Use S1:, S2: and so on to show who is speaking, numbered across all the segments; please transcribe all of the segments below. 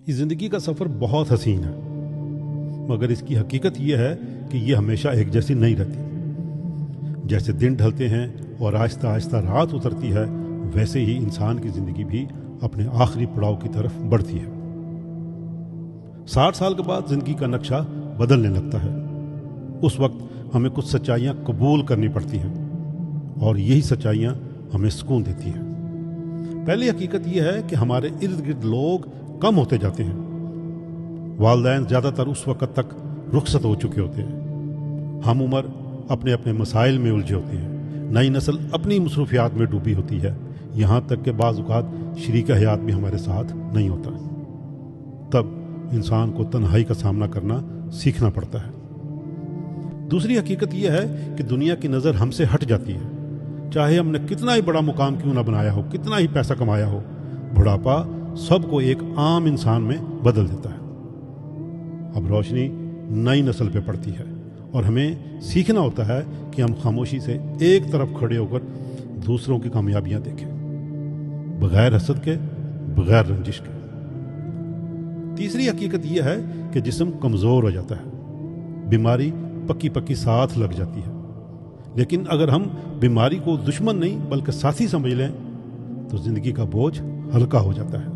S1: اس زندگی کا سفر بہت حسین ہے، مگر اس کی حقیقت یہ ہے کہ یہ ہمیشہ ایک جیسی نہیں رہتی۔ جیسے دن ڈھلتے ہیں اور آہستہ آہستہ رات اترتی ہے، ویسے ہی انسان کی زندگی بھی اپنے آخری پڑاؤ کی طرف بڑھتی ہے۔ 60 سال کے بعد زندگی کا نقشہ بدلنے لگتا ہے۔ اس وقت ہمیں کچھ سچائیاں قبول کرنی پڑتی ہیں، اور یہی سچائیاں ہمیں سکون دیتی ہیں۔ پہلی حقیقت یہ ہے کہ ہمارے ارد گرد لوگ کم ہوتے جاتے ہیں۔ والدین زیادہ تر اس وقت تک رخصت ہو چکے ہوتے ہیں۔ ہم عمر اپنے اپنے مسائل میں الجھے ہوتے ہیں۔ نئی نسل اپنی مصروفیات میں ڈوبی ہوتی ہے، یہاں تک کہ بعض اوقات شریک حیات بھی ہمارے ساتھ نہیں ہوتا۔ تب انسان کو تنہائی کا سامنا کرنا سیکھنا پڑتا ہے۔ دوسری حقیقت یہ ہے کہ دنیا کی نظر ہم سے ہٹ جاتی ہے۔ چاہے ہم نے کتنا ہی بڑا مقام کیوں نہ بنایا ہو، کتنا ہی پیسہ کمایا ہو، بڑھاپا سب کو ایک عام انسان میں بدل دیتا ہے۔ اب روشنی نئی نسل پہ پڑتی ہے، اور ہمیں سیکھنا ہوتا ہے کہ ہم خاموشی سے ایک طرف کھڑے ہو کر دوسروں کی کامیابیاں دیکھیں، بغیر حسد کے، بغیر رنجش کے۔ تیسری حقیقت یہ ہے کہ جسم کمزور ہو جاتا ہے، بیماری پکی پکی ساتھ لگ جاتی ہے۔ لیکن اگر ہم بیماری کو دشمن نہیں بلکہ ساتھی سمجھ لیں تو زندگی کا بوجھ ہلکا ہو جاتا ہے۔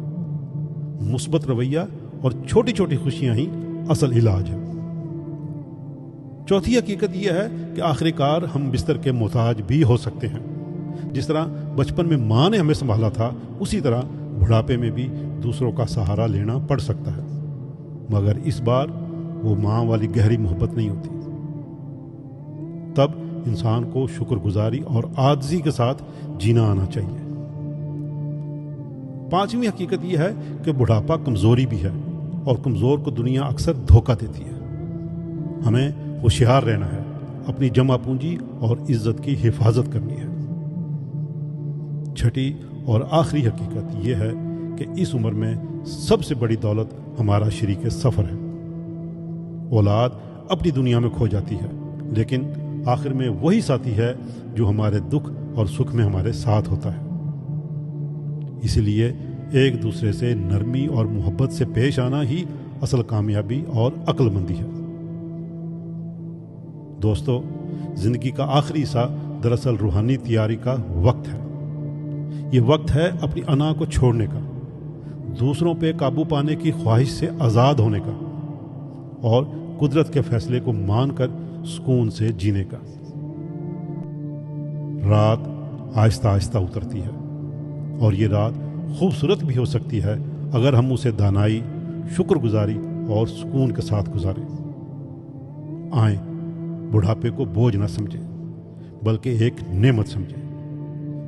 S1: مثبت رویہ اور چھوٹی چھوٹی خوشیاں ہی اصل علاج ہے۔ چوتھی حقیقت یہ ہے کہ آخر کار ہم بستر کے محتاج بھی ہو سکتے ہیں۔ جس طرح بچپن میں ماں نے ہمیں سنبھالا تھا، اسی طرح بڑھاپے میں بھی دوسروں کا سہارا لینا پڑ سکتا ہے، مگر اس بار وہ ماں والی گہری محبت نہیں ہوتی۔ تب انسان کو شکر گزاری اور عاجزی کے ساتھ جینا آنا چاہیے۔ پانچویں حقیقت یہ ہے کہ بڑھاپا کمزوری بھی ہے، اور کمزور کو دنیا اکثر دھوکہ دیتی ہے۔ ہمیں ہوشیار رہنا ہے، اپنی جمع پونجی اور عزت کی حفاظت کرنی ہے۔ چھٹی اور آخری حقیقت یہ ہے کہ اس عمر میں سب سے بڑی دولت ہمارا شریک سفر ہے۔ اولاد اپنی دنیا میں کھو جاتی ہے، لیکن آخر میں وہی ساتھی ہے جو ہمارے دکھ اور سکھ میں ہمارے ساتھ ہوتا ہے۔ اسی لیے ایک دوسرے سے نرمی اور محبت سے پیش آنا ہی اصل کامیابی اور عقل مندی ہے۔ دوستو، زندگی کا آخری حصہ دراصل روحانی تیاری کا وقت ہے۔ یہ وقت ہے اپنی انا کو چھوڑنے کا، دوسروں پہ قابو پانے کی خواہش سے آزاد ہونے کا، اور قدرت کے فیصلے کو مان کر سکون سے جینے کا۔ رات آہستہ آہستہ اترتی ہے، اور یہ رات خوبصورت بھی ہو سکتی ہے اگر ہم اسے دانائی، شکر گزاری اور سکون کے ساتھ گزاریں۔ آئیں، بڑھاپے کو بوجھ نہ سمجھیں بلکہ ایک نعمت سمجھیں۔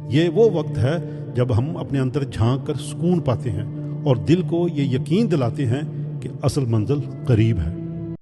S1: یہ وہ وقت ہے جب ہم اپنے اندر جھانک کر سکون پاتے ہیں اور دل کو یہ یقین دلاتے ہیں کہ اصل منزل قریب ہے۔